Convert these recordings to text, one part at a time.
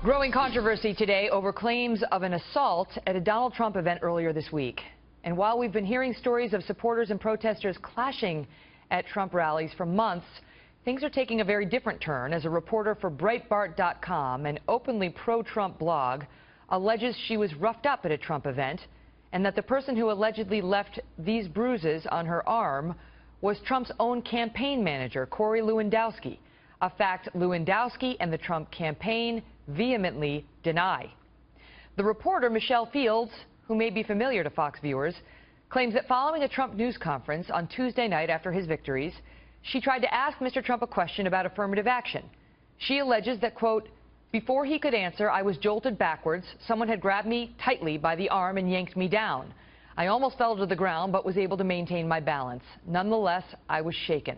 Growing controversy today over claims of an assault at a Donald Trump event earlier this week. And while we've been hearing stories of supporters and protesters clashing at Trump rallies for months, things are taking a very different turn as a reporter for Breitbart.com, an openly pro-Trump blog, alleges she was roughed up at a Trump event and that the person who allegedly left these bruises on her arm was Trump's own campaign manager, Corey Lewandowski, a fact Lewandowski and the Trump campaign vehemently deny. The reporter, Michelle Fields, who may be familiar to Fox viewers, claims that following a Trump news conference on Tuesday night after his victories, she tried to ask Mr. Trump a question about affirmative action. She alleges that, quote, before he could answer, I was jolted backwards. Someone had grabbed me tightly by the arm and yanked me down. I almost fell to the ground, but was able to maintain my balance. Nonetheless, I was shaken.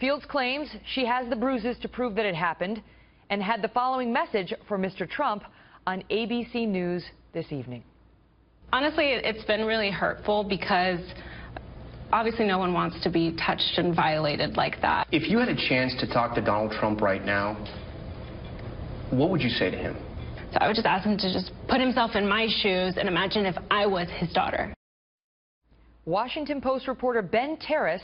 Fields claims she has the bruises to prove that it happened and had the following message for Mr. Trump on ABC News this evening. Honestly, it's been really hurtful because obviously no one wants to be touched and violated like that. If you had a chance to talk to Donald Trump right now, what would you say to him? So I would just ask him to just put himself in my shoes and imagine if I was his daughter. Washington Post reporter Ben Terris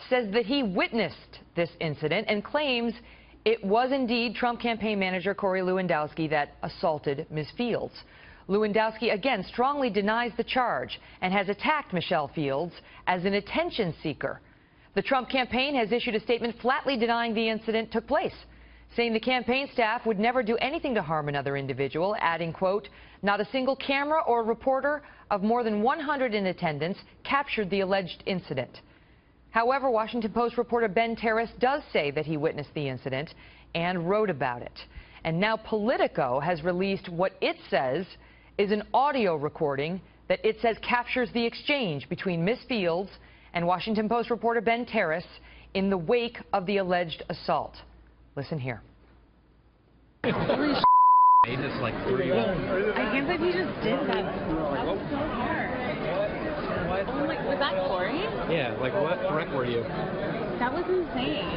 says that he witnessed this incident and claims it was indeed Trump campaign manager Corey Lewandowski that assaulted Ms. Fields. Lewandowski again strongly denies the charge and has attacked Michelle Fields as an attention seeker. The Trump campaign has issued a statement flatly denying the incident took place, saying the campaign staff would never do anything to harm another individual, adding, quote, not a single camera or reporter of more than 100 in attendance captured the alleged incident. However, Washington Post reporter Ben Terris does say that he witnessed the incident and wrote about it. And now Politico has released what it says is an audio recording that it says captures the exchange between Ms. Fields and Washington Post reporter Ben Terris in the wake of the alleged assault. Listen here. I can't believe he just did that. That was so hard. Oh my, was that Corey? Yeah, like what threat were you? That was insane.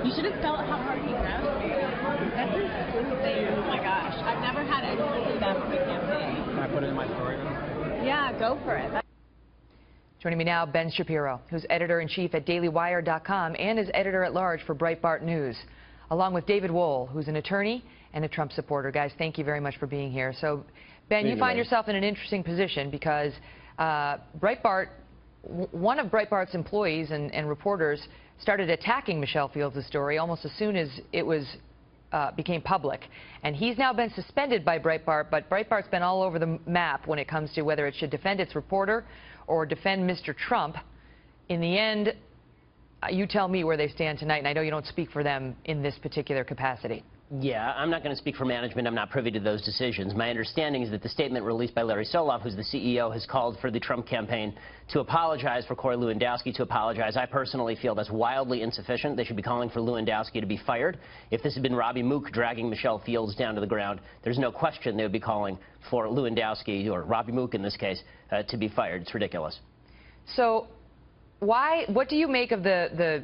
You should have felt how hard he grabbed me. That's insane. Oh my gosh. I've never had anything do that for my campaign. Can I put it in my story then? Yeah, go for it. Joining me now, Ben Shapiro, who's editor-in-chief at DailyWire.com and is editor-at-large for Breitbart News, along with David Wohl, who's an attorney and a Trump supporter. Guys, thank you very much for being here. So, Ben, you find yourself in an interesting position because Breitbart, one of Breitbart's employees and reporters started attacking Michelle Fields' story almost as soon as it was became public. And he's now been suspended by Breitbart, but Breitbart's been all over the map when it comes to whether it should defend its reporter or defend Mr. Trump. In the end, you tell me where they stand tonight, and I know you don't speak for them in this particular capacity. Yeah, I'm not going to speak for management. I'm not privy to those decisions. My understanding is that the statement released by Larry Solov, who's the CEO, has called for the Trump campaign to apologize, for Corey Lewandowski to apologize. I personally feel that's wildly insufficient. They should be calling for Lewandowski to be fired. If this had been Robbie Mook dragging Michelle Fields down to the ground, there's no question they would be calling for Lewandowski, or Robbie Mook in this case, to be fired. It's ridiculous. So what do you make of the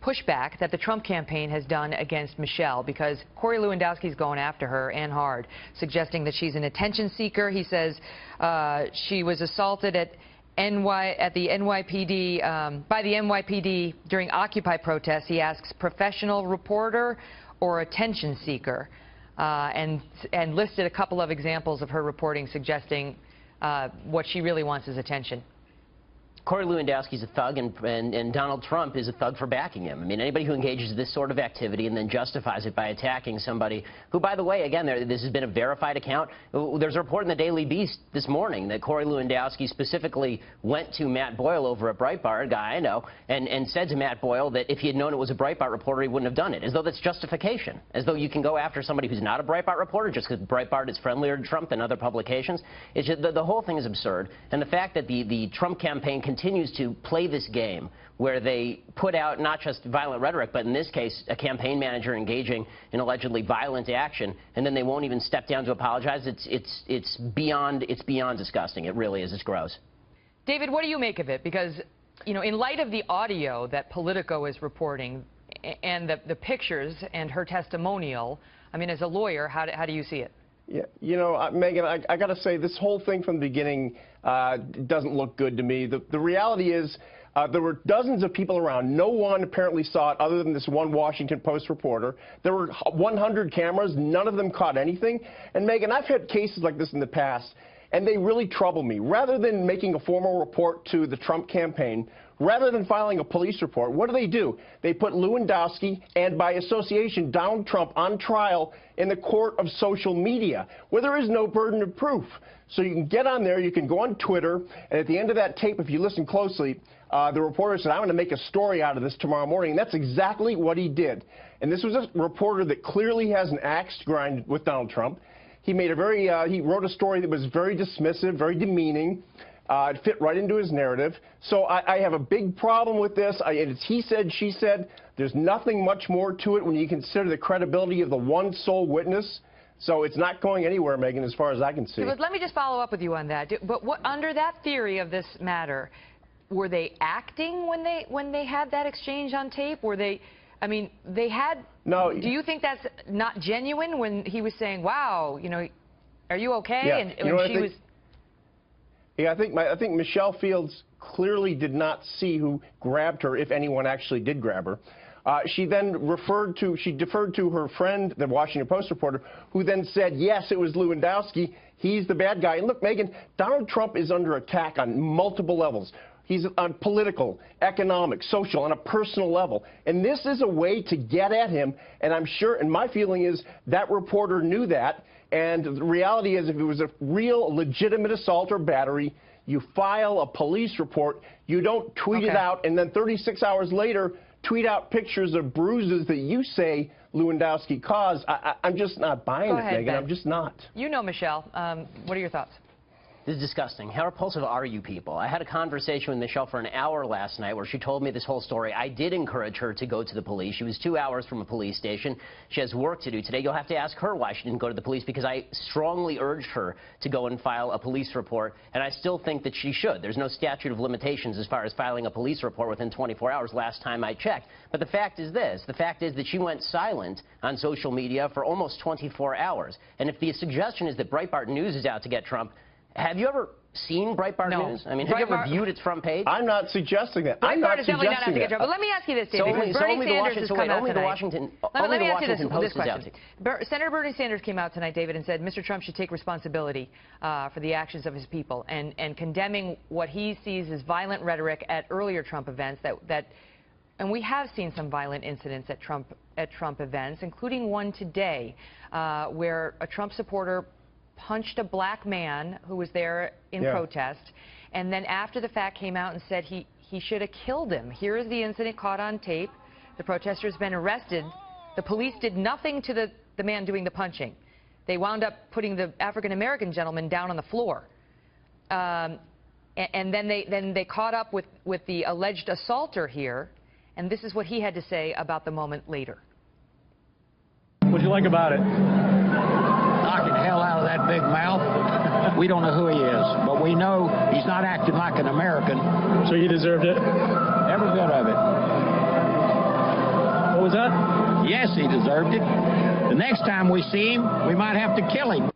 pushback that the Trump campaign has done against Michelle? Because Corey Lewandowski's going after her and hard, suggesting that she's an attention seeker. He says she was assaulted at the NYPD by the NYPD during Occupy protests. He asks professional reporter or attention seeker, and listed a couple of examples of her reporting suggesting what she really wants is attention. Corey Lewandowski's a thug, and Donald Trump is a thug for backing him. I mean, anybody who engages in this sort of activity and then justifies it by attacking somebody who, by the way, again, this has been a verified account. There's a report in the Daily Beast this morning that Corey Lewandowski specifically went to Matt Boyle over at Breitbart, a guy I know, and said to Matt Boyle that if he had known it was a Breitbart reporter, he wouldn't have done it, as though that's justification, as though you can go after somebody who's not a Breitbart reporter just because Breitbart is friendlier to Trump than other publications. It's just, the whole thing is absurd, and the fact that the Trump campaign continues to play this game where they put out not just violent rhetoric, but in this case, a campaign manager engaging in allegedly violent action, and then they won't even step down to apologize. It's beyond disgusting. It really is. It's gross. David, what do you make of it? Because, you know, in light of the audio that Politico is reporting and the pictures and her testimonial, I mean, as a lawyer, how do you see it? Yeah, you know, Megyn, I got to say, this whole thing from the beginning doesn't look good to me. The reality is there were dozens of people around. No one apparently saw it other than this one Washington Post reporter. There were 100 cameras. None of them caught anything. And, Megyn, I've had cases like this in the past, and they really trouble me. Rather than making a formal report to the Trump campaign, rather than filing a police report, what do? They put Lewandowski and, by association, Donald Trump on trial in the court of social media, where there is no burden of proof. So you can get on there, you can go on Twitter, and at the end of that tape, if you listen closely, the reporter said, I'm going to make a story out of this tomorrow morning, and that's exactly what he did. And this was a reporter that clearly has an axe to grind with Donald Trump. He made he wrote a story that was very dismissive, very demeaning. It fit right into his narrative. So I have a big problem with this. It's he said, she said. There's nothing much more to it when you consider the credibility of the one sole witness. So it's not going anywhere, Megyn, as far as I can see. But let me just follow up with you on that. But under that theory of this matter, were they acting when they had that exchange on tape? Were they? I mean, they had. No. Do you think that's not genuine when he was saying, "Wow, you know, are you okay?" Yeah. And you know when she was. Yeah, I think Michelle Fields clearly did not see who grabbed her, if anyone actually did grab her. She then deferred to her friend, the Washington Post reporter, who then said, yes, it was Lewandowski. He's the bad guy. And look, Megyn, Donald Trump is under attack on multiple levels. He's on political, economic, social, on a personal level. And this is a way to get at him. And I'm sure, and my feeling is that reporter knew that. And the reality is, if it was a real legitimate assault or battery, you file a police report, you don't tweet it out, and then 36 hours later, tweet out pictures of bruises that you say Lewandowski caused. I'm just not buying it, Megyn. Ben. I'm just not. You know, Michelle. What are your thoughts? This is disgusting. How repulsive are you people? I had a conversation with Michelle for an hour last night where she told me this whole story. I did encourage her to go to the police. She was 2 hours from a police station. She has work to do today. You'll have to ask her why she didn't go to the police, because I strongly urged her to go and file a police report, and I still think that she should. There's no statute of limitations as far as filing a police report within 24 hours last time I checked. But the fact is this. The fact is that she went silent on social media for almost 24 hours. And if the suggestion is that Breitbart News is out to get Trump, have you ever seen Breitbart News? I mean, have you ever viewed its front page? I'm not suggesting that. Breitbart is definitely not out to get Trump. But let me ask you this, David. Bernie Sanders has come out tonight. Let me ask you this question. Senator Bernie Sanders came out tonight, David, and said Mr. Trump should take responsibility for the actions of his people, and condemning what he sees as violent rhetoric at earlier Trump events. And we have seen some violent incidents at Trump events, including one today where a Trump supporter punched a black man who was there in protest, and then after the fact came out and said he should have killed him. Here is the incident caught on tape. The protester has been arrested. The police did nothing to the man doing the punching. They wound up putting the African-American gentleman down on the floor. And then they caught up with the alleged assaulter here, and this is what he had to say about the moment later. What do you like about it? Knocking the hell out of that big mouth. We don't know who he is, but we know he's not acting like an American. So he deserved it? Every bit of it. What was that? Yes, he deserved it. The next time we see him, we might have to kill him.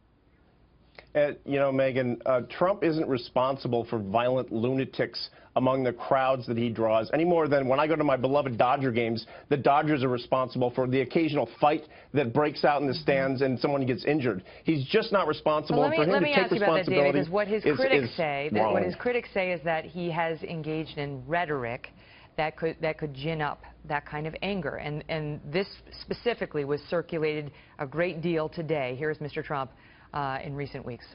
You know, Megyn, Trump isn't responsible for violent lunatics among the crowds that he draws any more than when I go to my beloved Dodger games, the Dodgers are responsible for the occasional fight that breaks out in the stands and someone gets injured. He's just not responsible. Well, for him let to me take ask you about that, David, because what his critics say is that he has engaged in rhetoric that could gin up that kind of anger, and this specifically was circulated a great deal today. Here's Mr. Trump in recent weeks.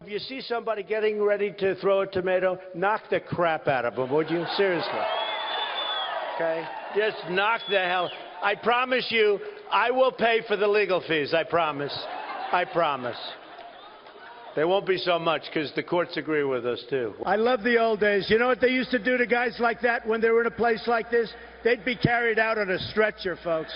If you see somebody getting ready to throw a tomato, knock the crap out of them, would you? Seriously. Okay? Just knock the hell. I promise you, I will pay for the legal fees. I promise. I promise. There won't be so much because the courts agree with us, too. I love the old days. You know what they used to do to guys like that when they were in a place like this? They'd be carried out on a stretcher, folks.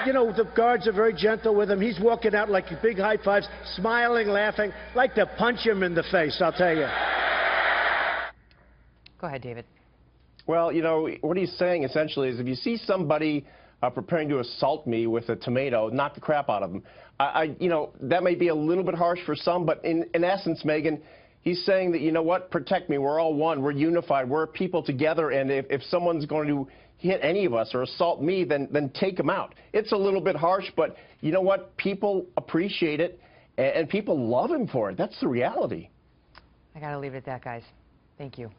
You know, the guards are very gentle with him. He's walking out like big high fives, smiling, laughing. Like to punch him in the face, I'll tell you. Go ahead, David. Well, you know, what he's saying essentially is if you see somebody preparing to assault me with a tomato, knock the crap out of him. You know, that may be a little bit harsh for some, but in essence, Megan, he's saying that, you know what, protect me. We're all one. We're unified. We're people together. And if someone's going to hit any of us or assault me, then take them out. It's a little bit harsh, but you know what? People appreciate it, and people love him for it. That's the reality. I got to leave it at that, guys. Thank you.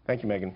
Thank you, Megan.